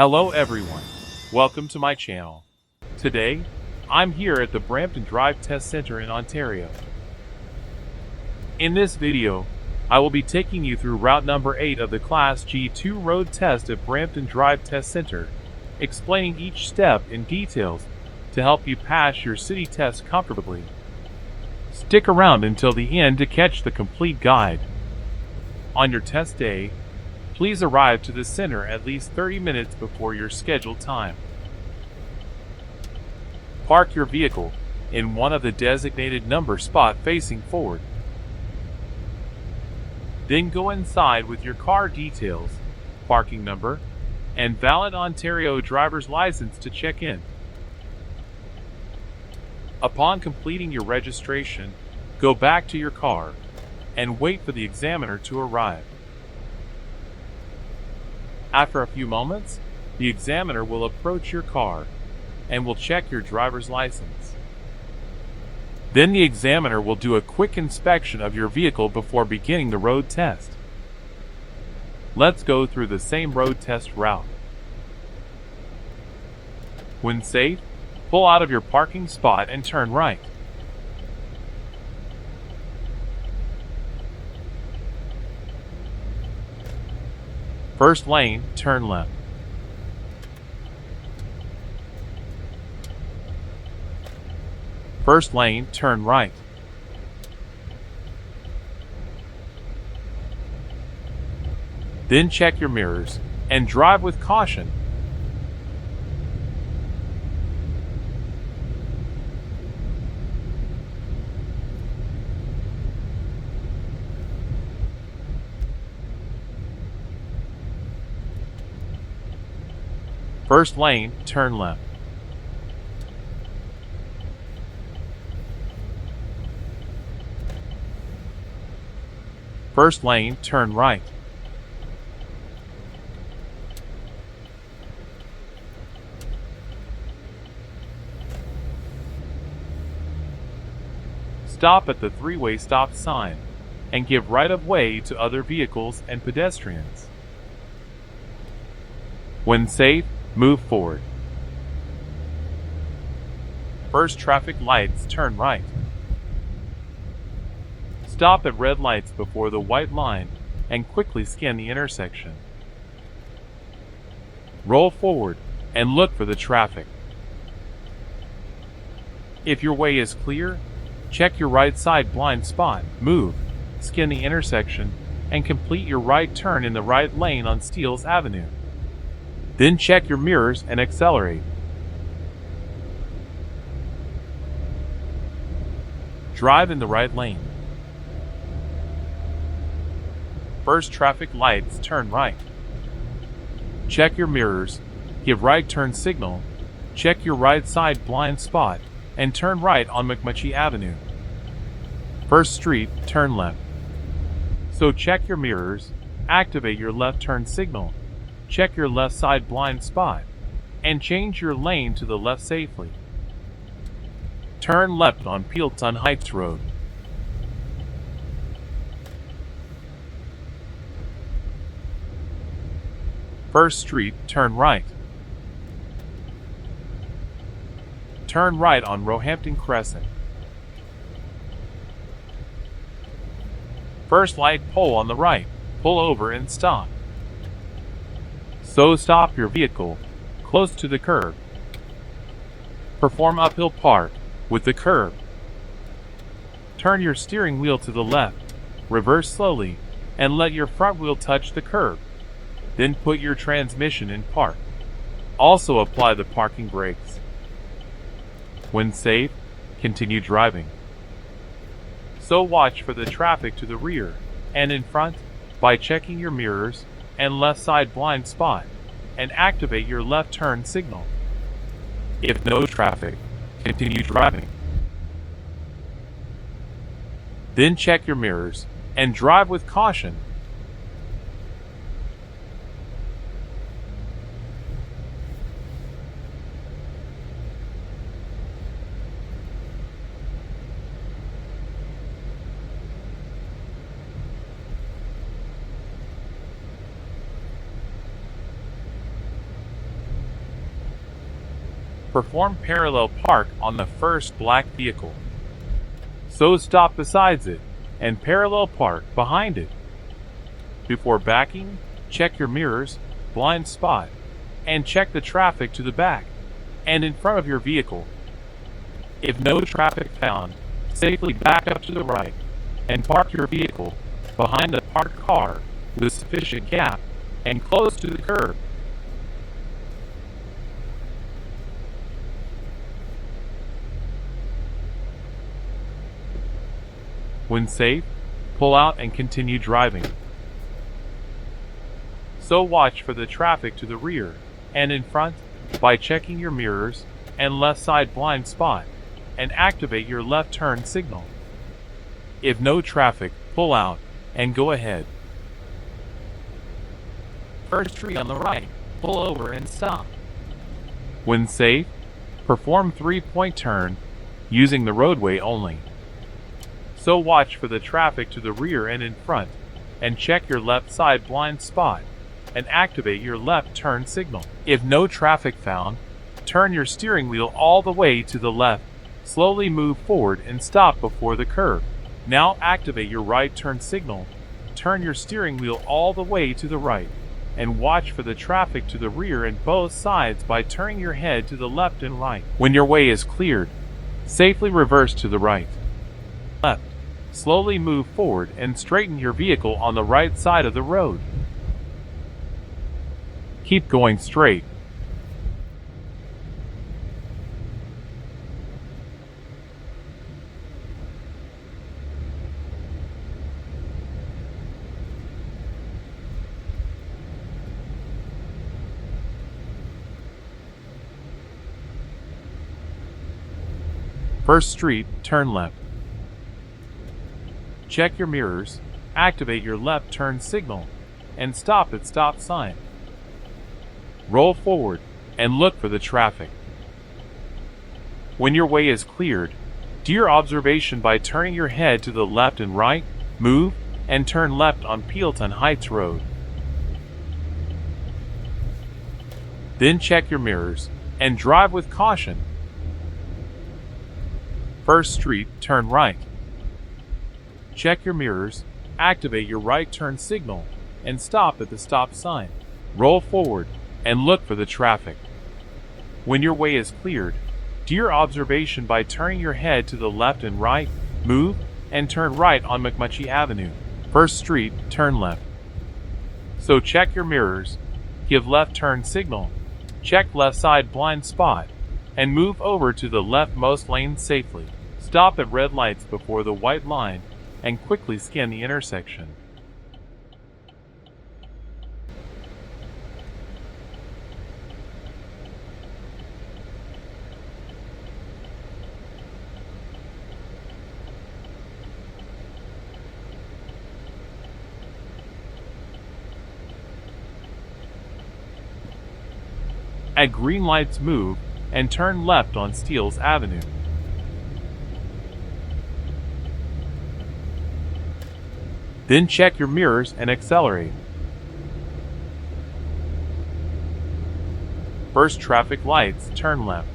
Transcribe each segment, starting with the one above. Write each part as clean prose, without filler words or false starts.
Hello everyone, welcome to my channel. Today, I'm here at the Brampton DrivingTest Center in Ontario. In this video, I will be taking you through route number 8 of the Class G2 road test at Brampton DrivingTest Center, explaining each step in details to help you pass your city test comfortably. Stick around until the end to catch the complete guide. On your test day, please arrive to the center at least 30 minutes before your scheduled time. Park your vehicle in one of the designated number spots facing forward. Then go inside with your car details, parking number, and valid Ontario driver's license to check in. Upon completing your registration, go back to your car and wait for the examiner to arrive. After a few moments, the examiner will approach your car and will check your driver's license. Then the examiner will do a quick inspection of your vehicle before beginning the road test. Let's go through the same road test route. When safe, pull out of your parking spot and turn right. First lane, turn left. First lane, turn right. Then check your mirrors and drive with caution. First lane, turn left. First lane, turn right. Stop at the three-way stop sign and give right-of-way to other vehicles and pedestrians. When safe, move forward. First traffic lights, turn right. Stop at red lights before the white line and quickly scan the intersection. Roll forward and look for the traffic. If your way is clear, check your right side blind spot, move, scan the intersection, and complete your right turn in the right lane on Steeles Avenue. Then check your mirrors and accelerate. Drive in the right lane. First traffic lights, turn right. Check your mirrors, give right turn signal, check your right side blind spot, and turn right on McMutchie Avenue. First street, turn left. So check your mirrors, activate your left turn signal, check your left side blind spot, and change your lane to the left safely. Turn left on Peelton Heights Road. First street, turn right. Turn right on Roehampton Crescent. First light pole on the right, pull over and stop. So stop your vehicle close to the curb. Perform uphill park with the curb. Turn your steering wheel to the left, reverse slowly, and let your front wheel touch the curb. Then put your transmission in park. Also apply the parking brakes. When safe, continue driving. So watch for the traffic to the rear and in front by checking your mirrors and left side blind spot, and activate your left turn signal. If no traffic, continue driving. Then check your mirrors and drive with caution. Perform parallel park on the first black vehicle. So stop beside it and parallel park behind it. Before backing, check your mirrors, blind spot, and check the traffic to the back and in front of your vehicle. If no traffic found, safely back up to the right and park your vehicle behind the parked car with sufficient gap and close to the curb. When safe, pull out and continue driving. So watch for the traffic to the rear and in front by checking your mirrors and left side blind spot and activate your left turn signal. If no traffic, pull out and go ahead. First tree on the right, pull over and stop. When safe, perform 3-point turn using the roadway only. So watch for the traffic to the rear and in front and check your left side blind spot and activate your left turn signal. If no traffic found, turn your steering wheel all the way to the left, slowly move forward and stop before the curb. Now activate your right turn signal, turn your steering wheel all the way to the right, and watch for the traffic to the rear and both sides by turning your head to the left and right. When your way is cleared, safely reverse to the right. Left. Slowly move forward and straighten your vehicle on the right side of the road. Keep going straight. First street, turn left. Check your mirrors, activate your left turn signal, and stop at stop sign. Roll forward and look for the traffic. When your way is cleared, do your observation by turning your head to the left and right, move, and turn left on Peelton Heights Road. Then check your mirrors and drive with caution. First street, turn right. Check your mirrors, activate your right turn signal, and stop at the stop sign. Roll forward and look for the traffic. When your way is cleared, do your observation by turning your head to the left and right, move, and turn right on McMutchie Avenue. First street, turn left. So check your mirrors, give left turn signal, check left side blind spot, and move over to the leftmost lane safely. Stop at red lights before the white line and quickly scan the intersection. At green lights, move and turn left on Steeles Avenue. Then check your mirrors and accelerate. First traffic lights, turn left.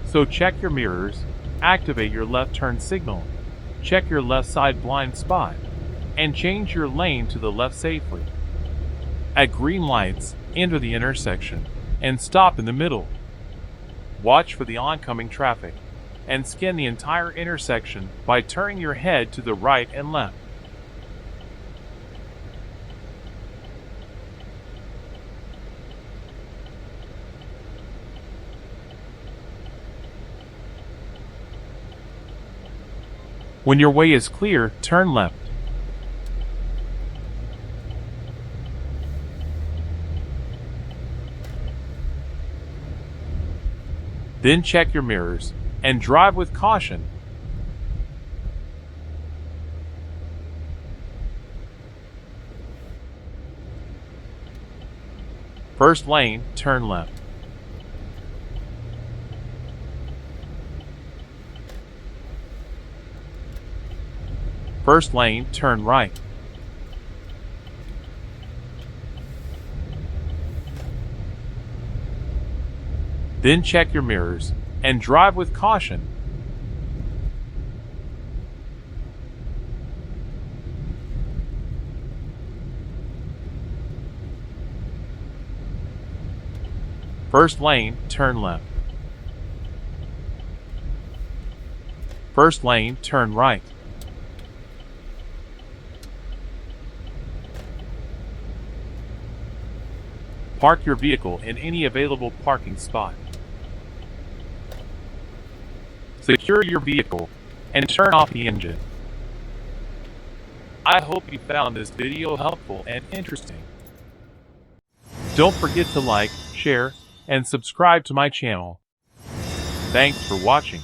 So check your mirrors, activate your left turn signal, check your left side blind spot, and change your lane to the left safely. At green lights, enter the intersection and stop in the middle. Watch for the oncoming traffic and scan the entire intersection by turning your head to the right and left. When your way is clear, turn left. Then check your mirrors and drive with caution. First lane, turn left. First lane, turn right. Then check your mirrors and drive with caution. First lane, turn left. First lane, turn right. Park your vehicle in any available parking spot. Secure your vehicle and turn off the engine. I hope you found this video helpful and interesting. Don't forget to like, share, and subscribe to my channel. Thanks for watching.